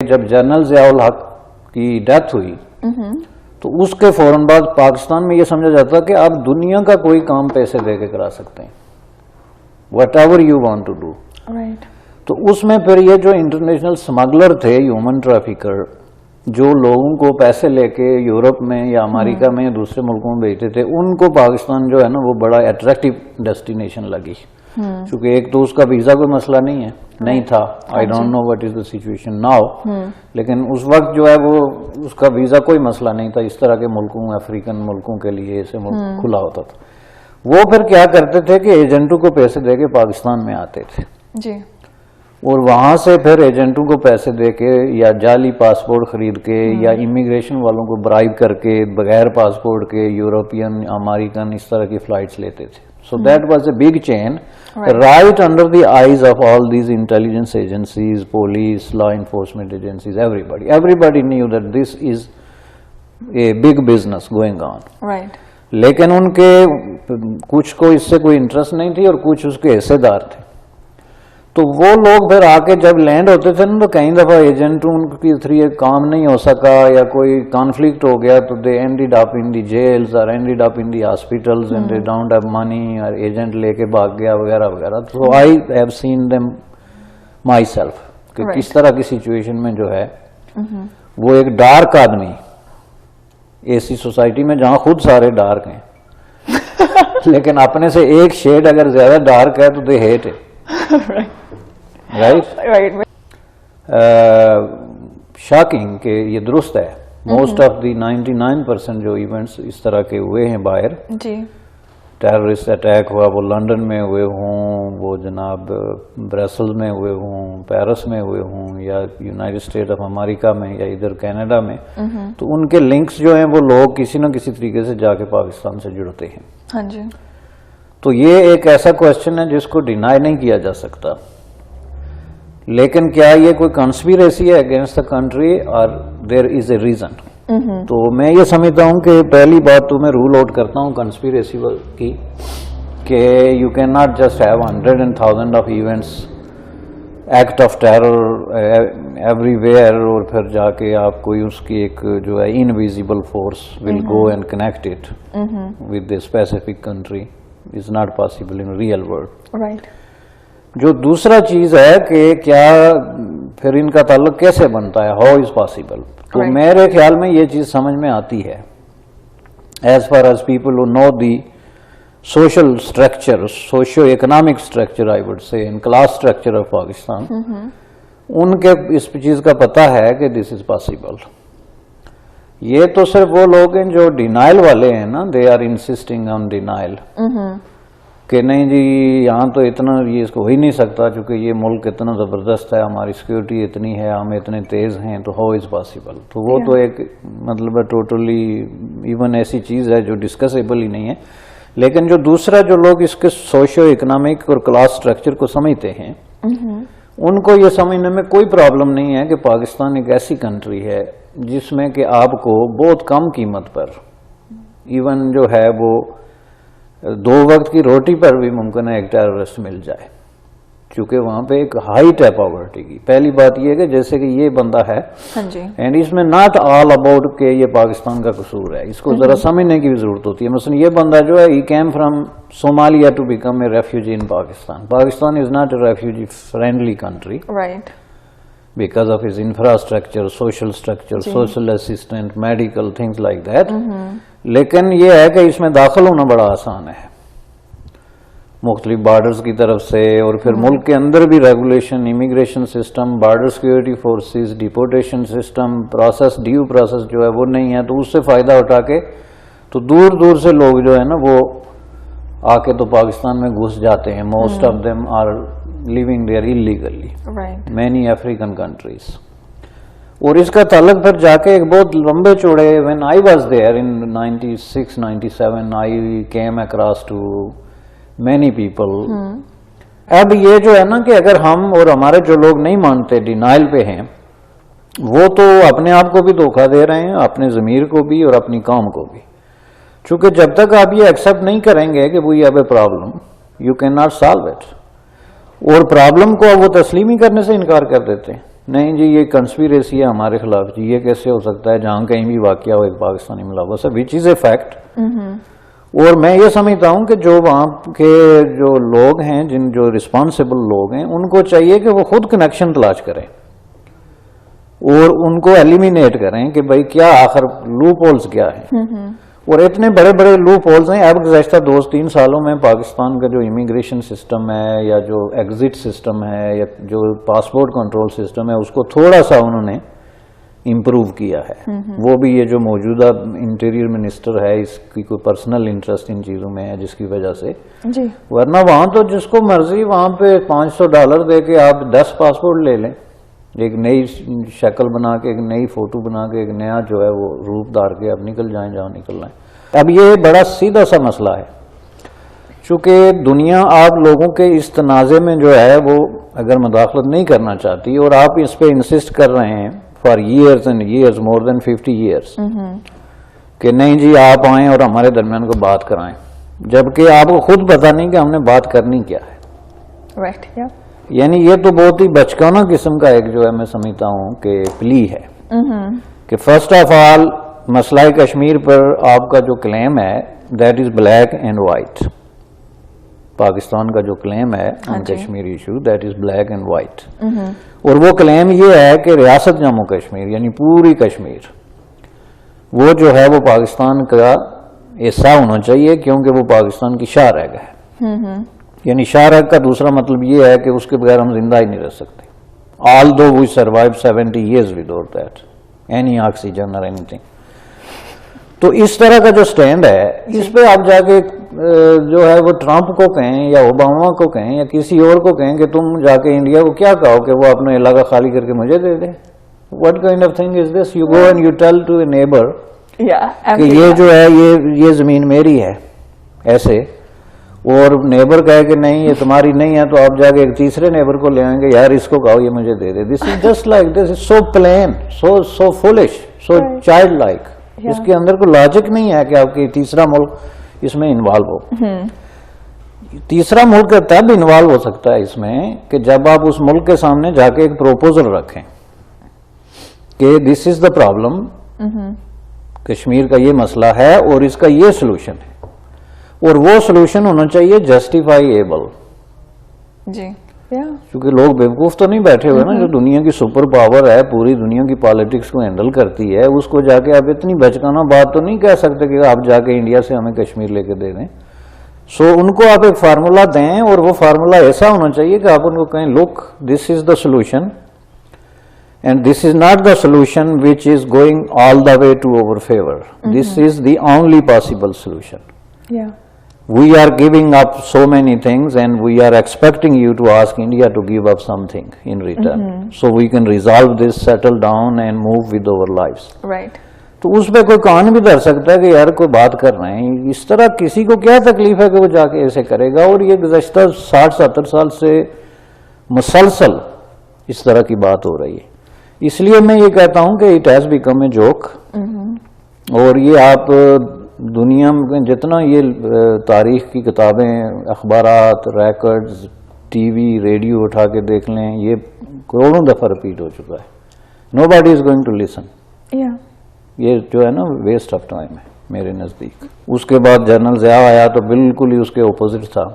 جب جنرل ضیاء الحق کی ڈیتھ ہوئی تو اس کے فوراً بعد پاکستان میں یہ سمجھا جاتا کہ آپ دنیا کا کوئی کام پیسے دے کے کرا سکتے ہیں, whatever you want to do. تو اس میں پھر یہ جو انٹرنیشنل اسمگلر تھے, ہیومن ٹریفکر, جو لوگوں کو پیسے لے کے یورپ میں یا امریکہ میں یا دوسرے ملکوں میں بھیجتے تھے, ان کو پاکستان جو ہے نا وہ بڑا اٹریکٹیو ڈیسٹینیشن لگی, چونکہ ایک تو اس کا ویزا کوئی مسئلہ نہیں تھا. I don't know what is the situation now, لیکن اس وقت جو ہے وہ اس کا ویزا کوئی مسئلہ نہیں تھا. اس طرح کے ملکوں, افریقن ملکوں کے لیے ایسے ملک کھلا ہوتا تھا. وہ پھر کیا کرتے تھے کہ ایجنٹوں کو پیسے دے کے پاکستان میں آتے تھے جی, اور وہاں سے پھر ایجنٹوں کو پیسے دے کے یا جعلی پاسپورٹ خرید کے یا امیگریشن والوں کو برائب کر کے بغیر پاسپورٹ کے یورپین, امریکن اس طرح کی فلائٹس لیتے تھے. So that was a big chain, right under the eyes of all these intelligence agencies, police, law enforcement agencies, everybody knew that this is a big business going on. Right. لیکن ان کے کچھ کو اس سے کوئی interest نہیں تھی اور کچھ اس کے حصے دار تھے. تو وہ لوگ پھر آ کے جب لینڈ ہوتے تھے نا تو کئی دفعہ ایجنٹ ان کی تھری کام نہیں ہو سکا یا کوئی کانفلکٹ ہو گیا تو دے اینڈیڈ اپ ان دی جیلز اور ended up in the hospitals and they don't have money, اور ایجنٹ لے کے بھاگ گیا وغیرہ وغیرہ. تو I have seen them my self کہ کس طرح کی سچویشن میں جو ہے وہ ایک ڈارک آدمی ایسی سوسائٹی میں جہاں خود سارے ڈارک ہیں لیکن اپنے سے ایک شیڈ اگر زیادہ ڈارک ہے تو دے ہیٹ اٹ. رائٹ. شاکنگ کہ یہ درست ہے. موسٹ آف دی 99% جو ایونٹس اس طرح کے ہوئے ہیں باہر, ٹیررسٹ اٹیک ہوا, وہ لندن میں ہوئے ہوں, وہ جناب برسلز میں ہوئے ہوں, پیرس میں ہوئے ہوں, یا یونائٹڈ اسٹیٹ آف امریکہ میں یا ادھر کینیڈا میں, تو ان کے لنکس جو ہیں وہ لوگ کسی نہ کسی طریقے سے جا کے پاکستان سے جڑتے ہیں. ہاں جی. تو یہ ایک ایسا کوشچن ہے جس کو ڈینائی نہیں کیا جا سکتا. لیکن کیا یہ کوئی کنسپیریسی ہے اگینسٹ دا کنٹری اور دیر از اے ریزن؟ تو میں یہ سمجھتا ہوں کہ پہلی بات تو میں رول آؤٹ کرتا ہوں کنسپیریسی کی کہ you can not just have 100 and 1000 of events, act of terror every where, اور پھر جا کے آپ کوئی اس کی ایک جو ہے invisible force will go and connect it with a specific country. Is not possible in real world. Right. جو دوسرا چیز ہے کہ کیا پھر ان کا تعلق کیسے بنتا ہے, how is possible. تو میرے خیال میں یہ چیز سمجھ میں آتی ہے as far as people who know the social structure, socio-economic structure I would say, and class structure of Pakistan, ان کے اس چیز کا پتہ ہے کہ this is possible. یہ تو صرف وہ لوگ ہیں جو ڈینائل والے ہیں نا, دے آر انسسٹنگ آن ڈینائل کہ نہیں جی یہاں تو اتنا یہ اس کو ہو ہی نہیں سکتا چونکہ یہ ملک اتنا زبردست ہے, ہماری سیکورٹی اتنی ہے, ہم اتنے تیز ہیں, تو ہاؤ از پاسبل. تو وہ تو ایک مطلب ٹوٹلی ایون ایسی چیز ہے جو ڈسکسیبل ہی نہیں ہے. لیکن جو دوسرا جو لوگ اس کے سوشو اکنامک اور کلاس سٹرکچر کو سمجھتے ہیں ان کو یہ سمجھنے میں کوئی پرابلم نہیں ہے کہ پاکستان ایک ایسی کنٹری ہے جس میں کہ آپ کو بہت کم قیمت پر ایون جو ہے وہ 2 وقت کی روٹی پر بھی ممکن ہے ایک ٹیررسٹ مل جائے, چونکہ وہاں پہ ایک ہائٹ ہے پاورٹی کی. پہلی بات یہ ہے کہ جیسے کہ یہ بندہ ہے اینڈ اس میں ناٹ آل اباؤٹ کہ یہ پاکستان کا قصور ہے, اس کو ذرا سمجھنے کی بھی ضرورت ہوتی ہے. مثلا یہ بندہ جو ہے he came from Somalia to become a refugee in Pakistan. Pakistan is not a refugee friendly country. Right. Because of its infrastructure, social structure, social assistant, medical, things like that. لیکن یہ ہے کہ اس میں داخل ہونا بڑا آسان ہے مختلف بارڈرز کی طرف سے, اور پھر ملک کے اندر بھی regulation, immigration system, border security forces, deportation system, process, due process جو ہے وہ نہیں ہے. تو اس سے فائدہ اٹھا کے تو دور دور سے لوگ جو ہے نا وہ آ کے تو پاکستان میں گھس جاتے ہیں. Most of them are living there illegally. Many African countries. اور اس کا تعلق پھر جا کے ایک بہت لمبے چوڑے, when I was there in 96, 97, I came across to many people. اب یہ جو ہے نا کہ اگر ہم اور ہمارے جو لوگ نہیں مانتے, ڈینائل پہ ہیں, وہ تو اپنے آپ کو بھی دھوکہ دے رہے ہیں, اپنے ضمیر کو بھی اور اپنی قوم کو بھی. چونکہ جب تک آپ یہ ایکسیپٹ نہیں کریں گے کہ we have a problem, you can not solve it. اور پرابلم کو وہ تسلیم ہی کرنے سے انکار کر دیتے ہیں. نہیں جی یہ کنسپیریسی ہے ہمارے خلاف جی, یہ کیسے ہو سکتا ہے جہاں کہیں بھی واقعہ ہو ایک پاکستانی ملوث ہے, وچ از اے فیکٹ. اور میں یہ سمجھتا ہوں کہ جو وہاں کے جو لوگ ہیں جو رسپانسبل لوگ ہیں ان کو چاہیے کہ وہ خود کنیکشن تلاش کریں اور ان کو ایلیمینیٹ کریں کہ بھائی کیا آخر لوپ ہولز کیا ہیں. اور اتنے بڑے بڑے لوپ ہولز ہیں. اب گزشتہ 2-3 سالوں میں پاکستان کا جو امیگریشن سسٹم ہے یا جو ایگزٹ سسٹم ہے یا جو پاسپورٹ کنٹرول سسٹم ہے اس کو تھوڑا سا انہوں نے امپروو کیا ہے. وہ بھی یہ جو موجودہ انٹیریئر منسٹر ہے اس کی کوئی پرسنل انٹرسٹ ان چیزوں میں ہے جس کی وجہ سے جی, ورنہ وہاں تو جس کو مرضی وہاں پہ $500 دے کے آپ 10 پاسپورٹ لے لیں, ایک نئی شکل بنا کے ایک نئی فوٹو بنا کے ایک نیا جو ہے وہ روپ دار کے اب نکل جائیں جہاں نکلنا ہے. اب یہ بڑا سیدھا سا مسئلہ ہے چونکہ دنیا آپ لوگوں کے اس تنازع میں جو ہے وہ اگر مداخلت نہیں کرنا چاہتی اور آپ اس پہ انسسٹ کر رہے ہیں for years and years, more than 50 years کہ نہیں جی آپ آئیں اور ہمارے درمیان کو بات کرائیں, جبکہ آپ کو خود پتہ نہیں کہ ہم نے بات کرنی کیا ہے. رائٹ, یعنی یہ تو بہت ہی بچکانہ قسم کا ایک جو ہے میں سمجھتا ہوں کہ پلی ہے کہ فرسٹ آف آل مسئلہ کشمیر پر آپ کا جو کلیم ہے that is black and white. Pakistan کا جو کلیم ہے in Kashmir issue that is black and white. اور وہ کلیم یہ ہے کہ ریاست جموں کشمیر یعنی پوری کشمیر وہ جو ہے وہ پاکستان کا حصہ ہونا چاہیے کیونکہ وہ پاکستان کی شاہ رہ گئے. یعنی شاہ رگ کا دوسرا مطلب یہ ہے کہ اس کے بغیر ہم زندہ ہی نہیں رہ سکتے. although we survived 70 years without that any oxygen or anything. تو اس طرح کا جو سٹینڈ ہے اس پہ آپ جا کے جو ہے وہ ٹرمپ کو کہیں یا اوباما کو کہیں یا کسی اور کو کہیں کہ تم جا کے انڈیا کو کیا کہو کہ وہ اپنا علاقہ خالی کر کے مجھے دے دے. what kind of thing is this? you go and you tell to a neighbor کہ یہ جو ہے یہ زمین میری ہے ایسے, اور نیبر کہے کہ نہیں یہ تمہاری نہیں ہے تو آپ جا کے ایک تیسرے نیبر کو لے آئیں گے یار اس کو کہو یہ مجھے دے دے. This is just like this is so plain, so foolish, so child like. اس کے اندر کوئی لاجک نہیں ہے کہ آپ کی تیسرا ملک اس میں انوالو ہو. تیسرا ملک تب انوالو ہو سکتا ہے اس میں کہ جب آپ اس ملک کے سامنے جا کے ایک پروپوزل رکھیں کہ دس از دا پرابلم, کشمیر کا یہ مسئلہ ہے اور اس کا یہ سلوشن ہے, اور وہ سلوشن ہونا چاہیے جسٹیفائیبل. جی, کیونکہ لوگ بیوقوف تو نہیں بیٹھے ہوئے نا, جو دنیا کی سپر پاور ہے پوری دنیا کی پالیٹکس کو ہینڈل کرتی ہے اس کو جا کے آپ اتنی بچکانہ بات تو نہیں کہہ سکتے کہ آپ جا کے انڈیا سے ہمیں کشمیر لے کے دے دیں. سو ان کو آپ ایک فارمولا دیں اور وہ فارمولا ایسا ہونا چاہیے کہ آپ ان کو کہیں look this is the solution and this is not the solution which is going all the way to our favor. This is the only possible solution. We are giving up so many things and we are expecting you to ask India to give up something in return. So we can resolve this, settle down and move with our lives. Right. تو اس پہ کوئی کان بھی دھر سکتا ہے کہ یار کوئی بات کر رہے ہیں, اس طرح کسی کو کیا تکلیف ہے کہ وہ جا کے ایسے کرے گا. اور یہ گزشتہ 60-70 سال سے مسلسل اس طرح کی بات ہو رہی ہے. اس لیے میں یہ کہتا ہوں کہ it has become a joke. اور یہ آپ دنیا میں جتنا یہ تاریخ کی کتابیں, اخبارات, ریکارڈز, ٹی وی, ریڈیو اٹھا کے دیکھ لیں, یہ کروڑوں دفعہ ریپیٹ ہو چکا ہے. Nobody is going to listen. یہ جو ہے نا ویسٹ آف ٹائم ہے میرے نزدیک. اس کے بعد جنرل ضیاء آیا تو بالکل ہی اس کے اپوزٹ تھا.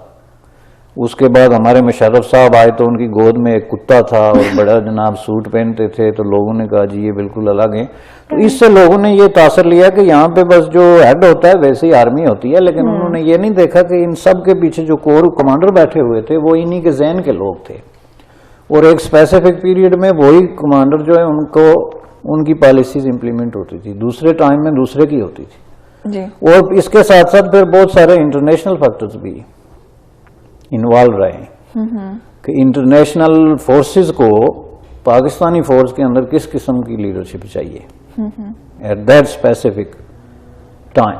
اس کے بعد ہمارے مشرف صاحب آئے تو ان کی گود میں ایک کتا تھا اور بڑا جناب سوٹ پہنتے تھے, تو لوگوں نے کہا جی یہ بالکل الگ ہیں. تو اس سے لوگوں نے یہ تاثر لیا کہ یہاں پہ بس جو ہیڈ ہوتا ہے ویسے ہی آرمی ہوتی ہے, لیکن انہوں نے یہ نہیں دیکھا کہ ان سب کے پیچھے جو کور کمانڈر بیٹھے ہوئے تھے وہ انہی کے ذہن کے لوگ تھے, اور ایک اسپیسیفک پیریڈ میں وہی کمانڈر جو ہے ان کو ان کی پالیسیز امپلیمنٹ ہوتی تھی, دوسرے ٹائم میں دوسرے کی ہوتی تھی. اور اس کے ساتھ ساتھ پھر بہت سارے انٹرنیشنل فیکٹرز بھی انوالو رہے ہیں کہ انٹرنیشنل فورسز کو پاکستانی فورس کے اندر کس قسم کی لیڈرشپ چاہیے ایٹ دیٹ اسپیسیفک ٹائم.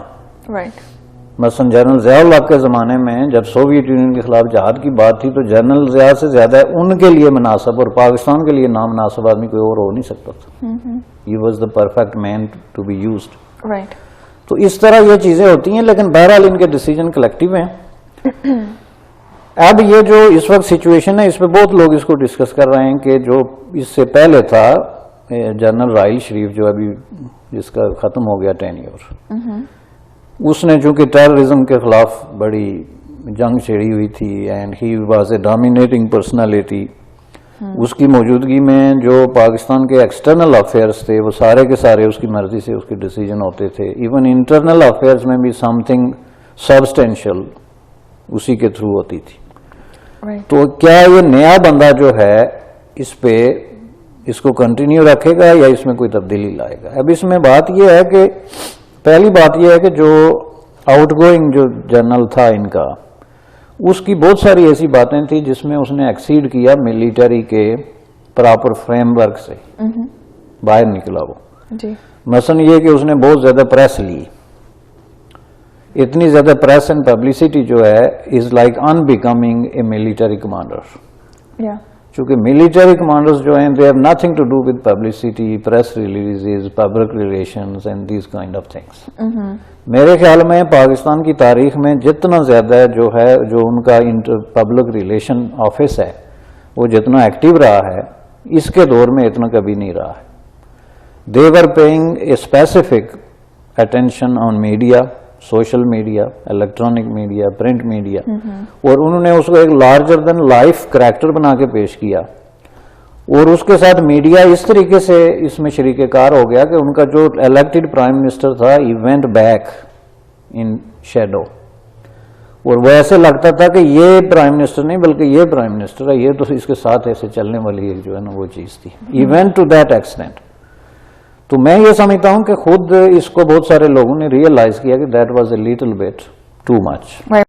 مثلا جنرل ضیاء اللہ کے زمانے میں جب سوویت یونین کے خلاف جہاد کی بات تھی تو جنرل ضیاء سے زیادہ ان کے لیے مناسب اور پاکستان کے لیے نامناسب آدمی کوئی اور ہو نہیں سکتا تھا. He was the perfect man to be used. تو اس طرح یہ چیزیں ہوتی ہیں, لیکن بہرحال ان کے ڈیسیجن کلیکٹیو ہیں. اب یہ جو اس وقت سچویشن ہے اس پہ بہت لوگ اس کو ڈسکس کر رہے ہیں کہ جو اس سے پہلے تھا جنرل راحیل شریف جو ابھی جس کا ختم ہو گیا ٹینیور، اس نے چونکہ ٹیررزم کے خلاف بڑی جنگ چھیڑی ہوئی تھی and he was a dominating personality. اس کی موجودگی میں جو پاکستان کے ایکسٹرنل افیئرس تھے وہ سارے کے سارے اس کی مرضی سے اس کے ڈیسیجن ہوتے تھے. ایون انٹرنل افیئرس میں بھی سم تھنگ سبسٹینشیل اسی کے تھرو ہوتی تھی. تو کیا یہ نیا بندہ جو ہے اس پہ اس کو کنٹینیو رکھے گا یا اس میں کوئی تبدیلی لائے گا؟ اب اس میں بات یہ ہے کہ پہلی بات یہ ہے کہ جو آؤٹ گوئنگ جو جنرل تھا ان کا، اس کی بہت ساری ایسی باتیں تھیں جس میں اس نے ایکسیڈ کیا ملٹری کے پراپر فریم ورک سے باہر نکلا. وہ مثلا یہ کہ اس نے بہت زیادہ پریس لی، اتنی زیادہ پریس اینڈ پبلسٹی جو ہے is like in becoming a military commander. چونکہ ملٹری کمانڈرز جو ہیں they have nothing to do with publicity, press releases, public relations and these kind of things. میرے خیال میں پاکستان کی تاریخ میں جتنا زیادہ جو ان کا پبلک ریلیشن آفس ہے وہ جتنا ایکٹیو رہا ہے اس کے دور میں اتنا کبھی نہیں رہا ہے. They were paying a specific attention on media, social media, electronic media, print media, اور انہوں نے اس کو ایک لارجر دین لائف کریکٹر بنا کے پیش کیا. اور اس کے ساتھ میڈیا اس طریقے سے اس میں شریک کار ہو گیا کہ ان کا جو الیکٹڈ پرائم منسٹر تھا he went back in shadow, اور وہ ایسے لگتا تھا کہ یہ پرائم منسٹر نہیں بلکہ یہ پرائم منسٹر ہے، یہ تو اس کے ساتھ ایسے چلنے والی ایک جو ہے نا وہ چیز تھی. He went to that extent. تو میں یہ سمجھتا ہوں کہ خود اس کو بہت سارے لوگوں نے ریئلائز کیا کہ that was a little bit too much.